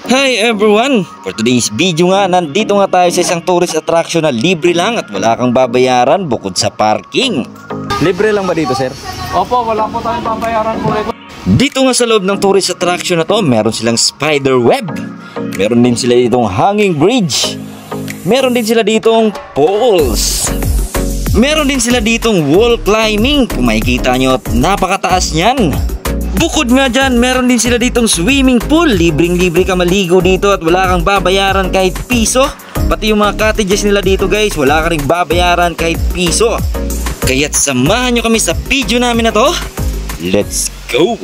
Hi everyone! For today's video nga, nandito nga tayo sa isang tourist attraction na libre lang at wala kang babayaran bukod sa parking. Libre lang ba dito, sir? Opo, wala po tayong babayaran po rito. Dito nga sa loob ng tourist attraction na to, meron silang spider web. Meron din sila ditong hanging bridge. Meron din sila ditong poles. Meron din sila ditong wall climbing. Kung makikita nyo, napakataas niyan. Bukod nga dyan, meron din sila ditong swimming pool. Libreng-libre ka maligo dito at wala kang babayaran kahit piso. Pati yung mga cottages nila dito guys, wala ka rin babayaran kahit piso. Kaya't samahan nyo kami sa video namin na to. Let's go!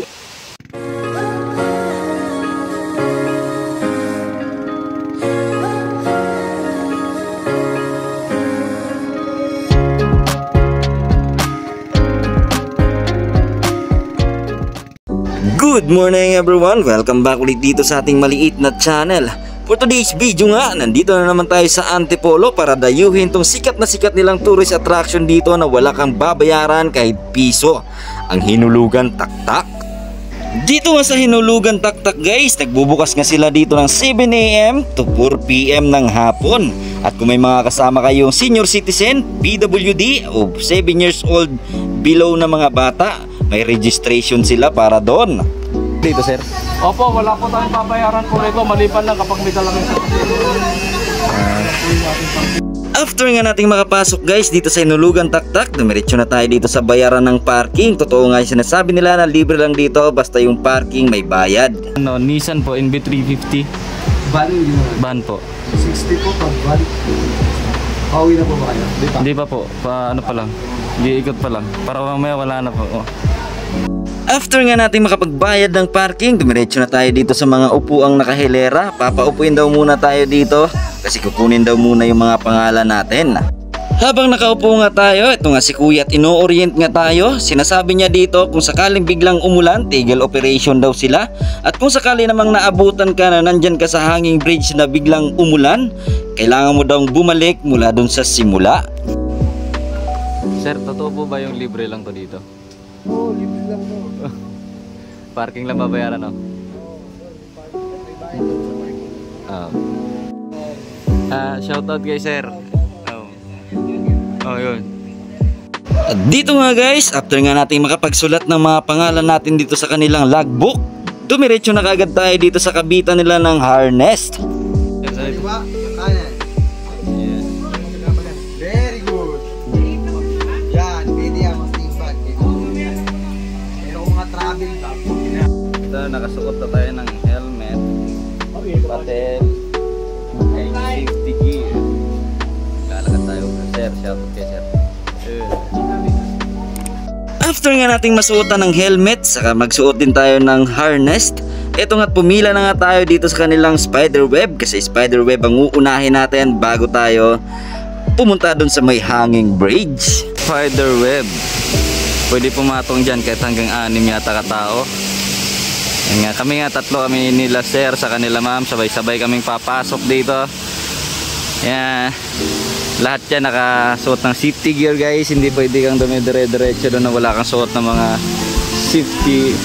Good morning everyone! Welcome back ulit dito sa ating maliit na channel. For today's video nga, nandito na naman tayo sa Antipolo para dayuhin tong sikat na sikat nilang tourist attraction dito na wala kang babayaran kahit piso. Ang Hinulugan Taktak. Dito nga sa Hinulugan Taktak guys, nagbubukas nga sila dito ng 7 AM to 4 PM ng hapon. At kung may mga kasama kayong senior citizen, PWD o 7 years old below na mga bata, may registration sila para doon. Dito sir? Opo, wala po tayong babayaran po rito maliban lang kapag may dalang isa. After nga nating makapasok guys dito sa Hinulugan Taktak, dumiretso na tayo dito sa bayaran ng parking. Totoo nga yung sinasabi nila na libre lang dito basta yung parking may bayad. Ano, Nissan po, NB350. Van yun. Van po. 60 po pag van. Pauwi na po ba kayo? Hindi pa po, ano pa lang. Iikot pa lang. Para mamaya wala na po. Oh. After nga natin makapagbayad ng parking, dumiretso na tayo dito sa mga upuang nakahilera. Papaupuin daw muna tayo dito kasi kukunin daw muna yung mga pangalan natin. Habang nakaupo nga tayo, ito nga si Kuya at ino-orient nga tayo. Sinasabi niya dito kung sakaling biglang umulan, tigil operation daw sila. At kung sakali namang naabutan ka na nandyan ka sa hanging bridge na biglang umulan, kailangan mo daw bumalik mula dun sa simula. Sir, totoo po ba yung libre lang to dito? Oo, libre lang po. Parking lang babayaran, no? Shoutout kay sir. Oh, yun. At dito nga guys, after nga natin makapagsulat ng mga pangalan natin dito sa kanilang logbook, dumiretso na kagad tayo dito sa kabitan nila ng harness. Diba? Kanan. Yes. Very good. Yan, pwede yan. Mas timbag. Pero kung mga travel bag, Ito, nakasuot na tayo ng helmet, patel, and safety gear. Lalakad tayo. Sir, shoutout kay sir. After nga nating masuotan ng helmet, saka magsuot din tayo ng harness. Eto nga, pumila na nga tayo dito sa kanilang spider web kasi spider web ang uunahin natin bago tayo pumunta dun sa may hanging bridge. Spider web. Pwede pumatong dyan kahit hanggang 6 yata katao. Yan nga, kami nga tatlo kami nila sir sa kanila ma'am. Sabay-sabay kaming papasok dito. Yan. Lahat yan nakasuot ng safety gear guys. Hindi pwede kang dumidire-diretso doon na wala kang suot ng mga safety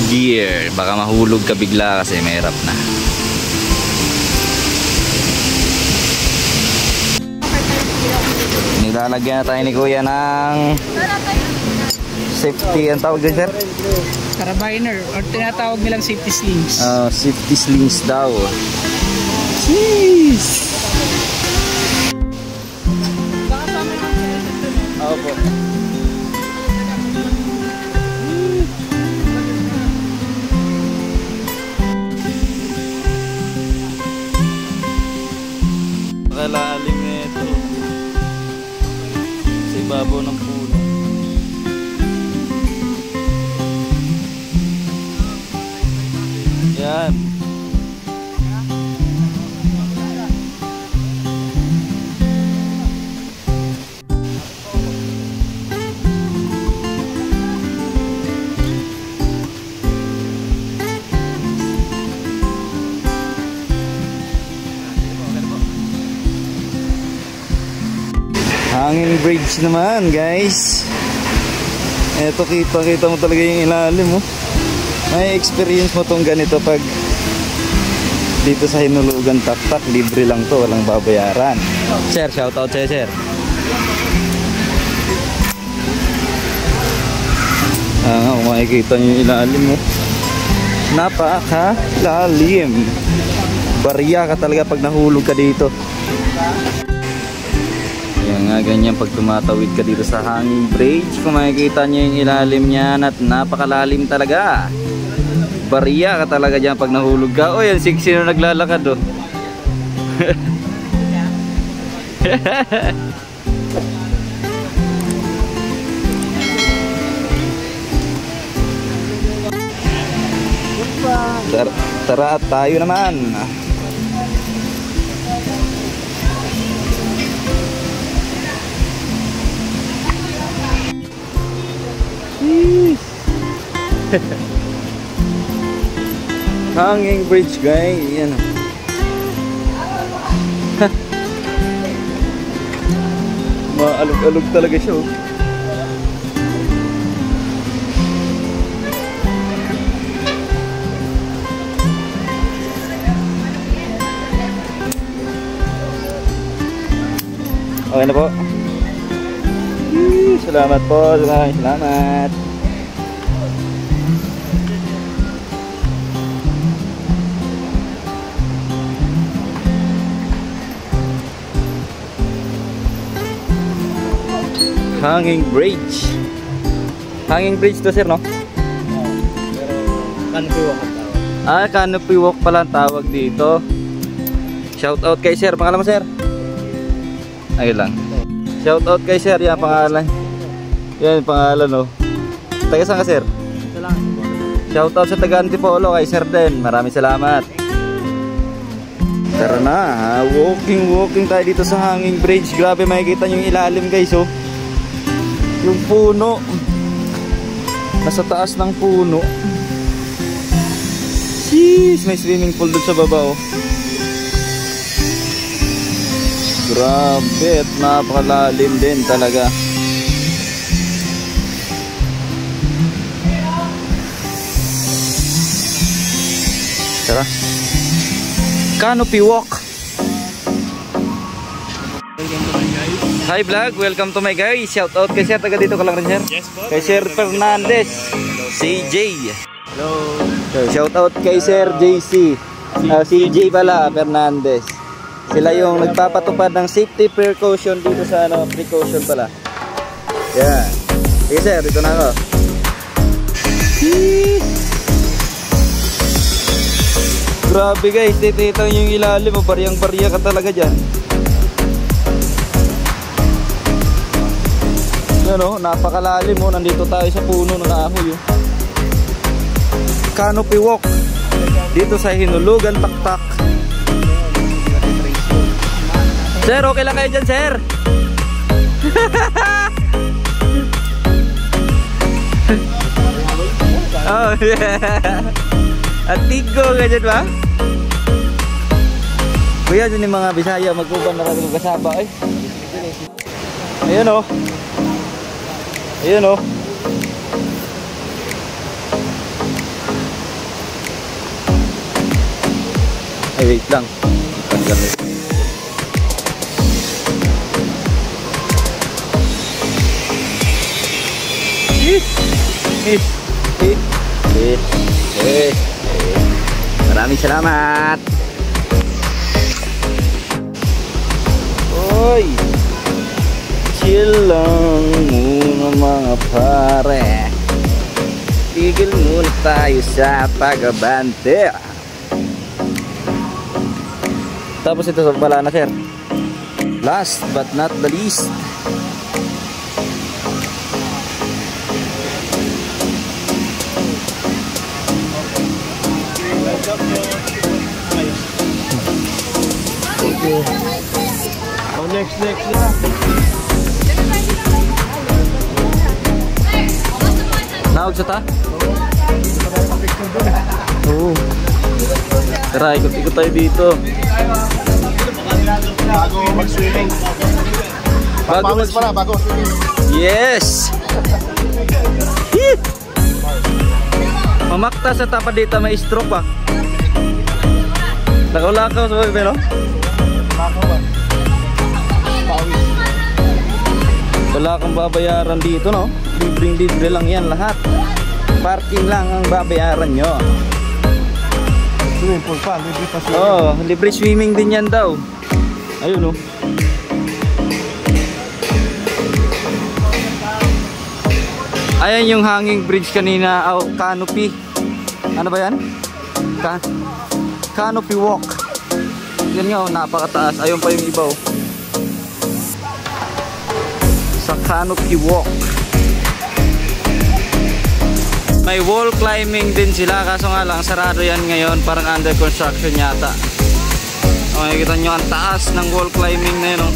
gear. Baka mahulog ka bigla kasi mahirap na. Nilalagyan na tayo ni kuya ng safety, ang tawag din sir? Carabiner or tinatawag nilang safety slings. Safety slings daw. Jeez! Opo. Pakalalim nito. Sa ibabaw ng puno. Yan. Hanging bridge naman guys. Eto, kita mo talaga yung ilalim mo. May experience mo tong ganito pag Dito sa Hinulugan Taktak, libre lang to, walang babayaran. Sir, shoutout sa'yo, sir. Kung makikita nyo yung ilalim mo, napakalalim. Barya ka talaga pag nahulog ka dito. Yan nga, ganyan pag tumatawid ka dito sa hanging bridge, kung makikita nyo yung ilalim niyan at napakalalim talaga. Barya ka talaga dyan pag nahulog ka. O yan, sino naglalakad o. Tara at tayo naman. Hanging bridge guys, yan. Maalog-alog talaga siya oh. Okay na po. Salamat po, salamat. Hanging bridge. Hanging bridge to sir, no? Canopy walk ang tawag. Canopy walk pala ang tawag dito. Shout out kay sir. Pangalan mo sir? Ayun lang. Shout out kay sir. Yan pangalan. Yan pangalan no. Taga saan ka sir? Shout out sa taga Antipolo kay sir din. Maraming salamat. Tara na, walking tayo dito sa hanging bridge. Grabe, makikita nyo yung ilalim guys oh. Yung puno. Nasa taas ng puno. Jeez, may swimming pool doon sa baba oh. Grabe at napakalalim din talaga. Tara. Canopy walk. Hi vlog, welcome to my guys. Shout out kay sir, taga dito ka lang rin sir. Yes po. Kay Sir Fernandez, CJ. Hello. Shout out kay Sir JC. CJ pala, Fernandez. Sila yung nagpapatupad ng safety precaution dito sa precaution pala. Yan. Sige sir, dito na ako. Grabe guys, titita yung ilalim mo, baryang-barya ka talaga dyan. Yan o, napakalalim mo, nandito tayo sa puno ng kahoy. Canopy walk dito sa Hinulugan Taktak. Sir, okay lang kayo dyan sir? Oh yeah. At tigo ganyan ba? Kuya, dyan yung mga Bisaya magkuban na rin magkasaba eh. Ayan o. Ayan o. Ay wait lang. Tanggalin. Maraming salamat. Oy, chill lang muna mga pare. Tigil muna tayo sa pagabante. Tapos ito sa bala na sir. Last but not the least, Oh, next na. nawag sa ta? Oo. Tara, ikot-ikot tayo dito. Bago mag-swimming. Pawis pala, bago swimming. Yes! Mamakta sa tapa dito, may stroke pa. Lakaw-lakaw sa mga pero? Lakawan. Pawis. Wala kang babayaran dito, no? Libre lang yan lahat. Parking lang ang babayaran nyo. Swimming pool pa, libre pa swimming. Oo, libre swimming din yan daw. Ayun, no? Ayan yung hanging bridge kanina, canopy. Ano ba yan? Canopy walk. Yan nga, napakataas. Ayun pa yung iba, oh. Sa canopy walk. May wall climbing din sila, kaso nga lang sarado yan ngayon, parang under construction yata. Makikita nyo ang taas ng wall climbing na yun, oh.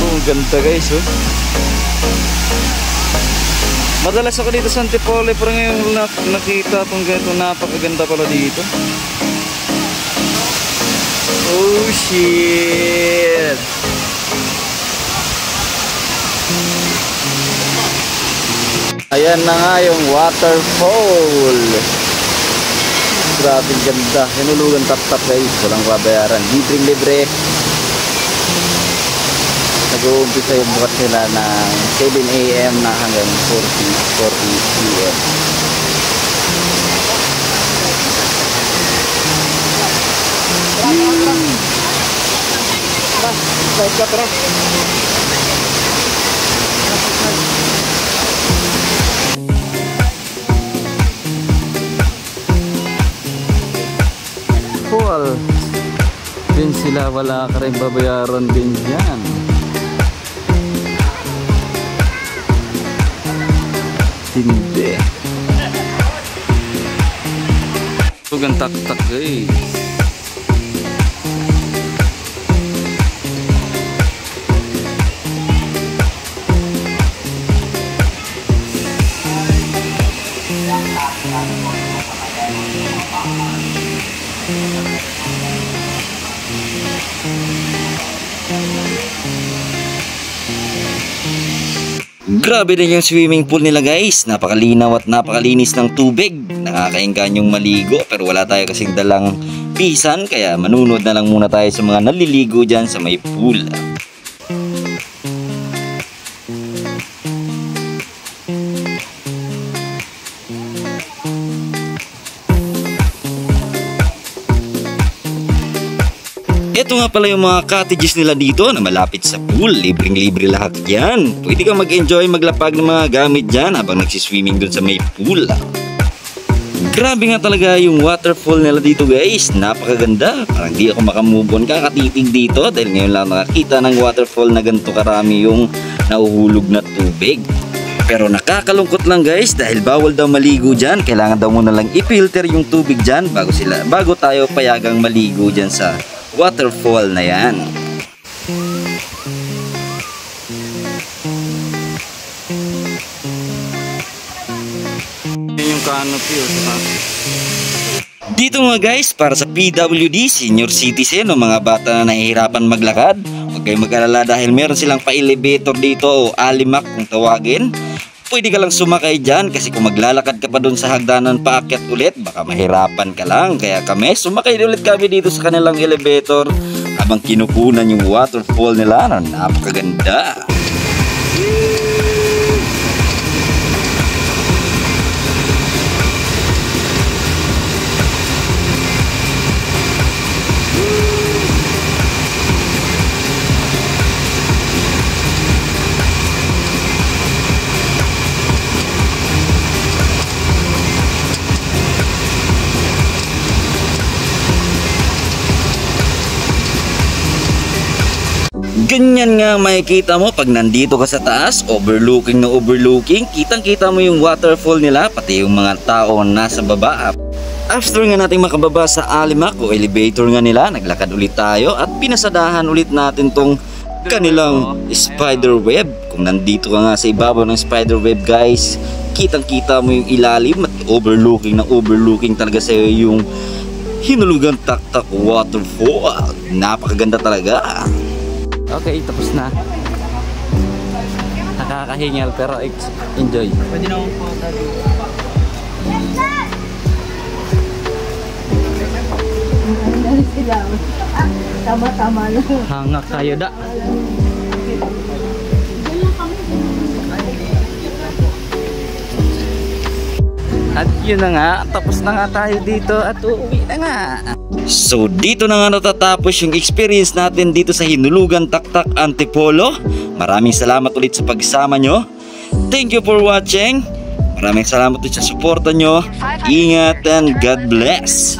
Oh, ganda guys, oh. Madalas ako dito sa Antipolo, pero ngayon nakita itong ganito, napakaganda pala dito. Oh shit! Ayan na nga yung waterfall. Grabe ganda. Hinulugan tap-tap guys, walang babayaran. Libre. Nag-uumpisa yung bukas nila ng 7 AM na hanggang 40 PM. Cool. Din sila, wala ka rin babayaran din dyan. Hindi. Tugang tak-tak guys. Grabe din yung swimming pool nila guys. Napakalinaw at napakalinis ng tubig. Nakakainggan yung maligo pero wala tayo kasing dalang pisan, kaya manunod na lang muna tayo sa mga naliligo dyan sa may pool. Ito nga pala yung mga cottages nila dito na malapit sa pool. Libreng-libre lahat yan. Pwede kang mag-enjoy maglapag ng mga gamit dyan habang nagsiswimming dun sa may pool. Grabe nga talaga yung waterfall nila dito guys. Napakaganda. Parang di ako makamove on kakatitig dito dahil ngayon lang nakakita ng waterfall na ganito karami yung nahuhulog na tubig. Pero nakakalungkot lang guys dahil bawal daw maligo dyan. Kailangan daw muna lang i-filter yung tubig dyan bago tayo payagang maligo dyan sa waterfall na yan. Yung canopy, Dito nga guys, para sa PWD, senior citizen o mga bata na nahihirapan maglakad, huwag kayong mag-alala dahil meron silang pa-elevator dito o alimak kung tawagin. Pwede ka lang sumakay dyan kasi kung maglalakad ka pa dun sa hagdanan paakyat ulit, baka mahirapan ka lang. Kaya sumakay ulit kami dito sa kanilang elevator habang kinukunan yung waterfall nila na napakaganda. Ganyan nga makikita mo pag nandito ka sa taas, overlooking na overlooking, kitang-kita mo yung waterfall nila, pati yung mga tao nasa baba. After nga nating makababa sa alimak o elevator nga nila, naglakad ulit tayo at pinasadahan ulit natin tong kanilang spider web. Kung nandito ka nga sa ibabaw ng spider web guys, kitang-kita mo yung ilalim at overlooking talaga sa yung hinulugan tak-tak waterfall. Napakaganda talaga. Okay, tapos na. Nakakahingal pero enjoy. Pwede na akong photo dito. Tama-tama lang. Hanga kayo da. At yun na nga, tapos na nga tayo dito at uuwi na nga. So dito na nga natatapos yung experience natin dito sa Hinulugan Taktak Antipolo. Maraming salamat ulit sa pagsama nyo. Thank you for watching. Maraming salamat ulit sa suporta nyo. Ingat and God bless.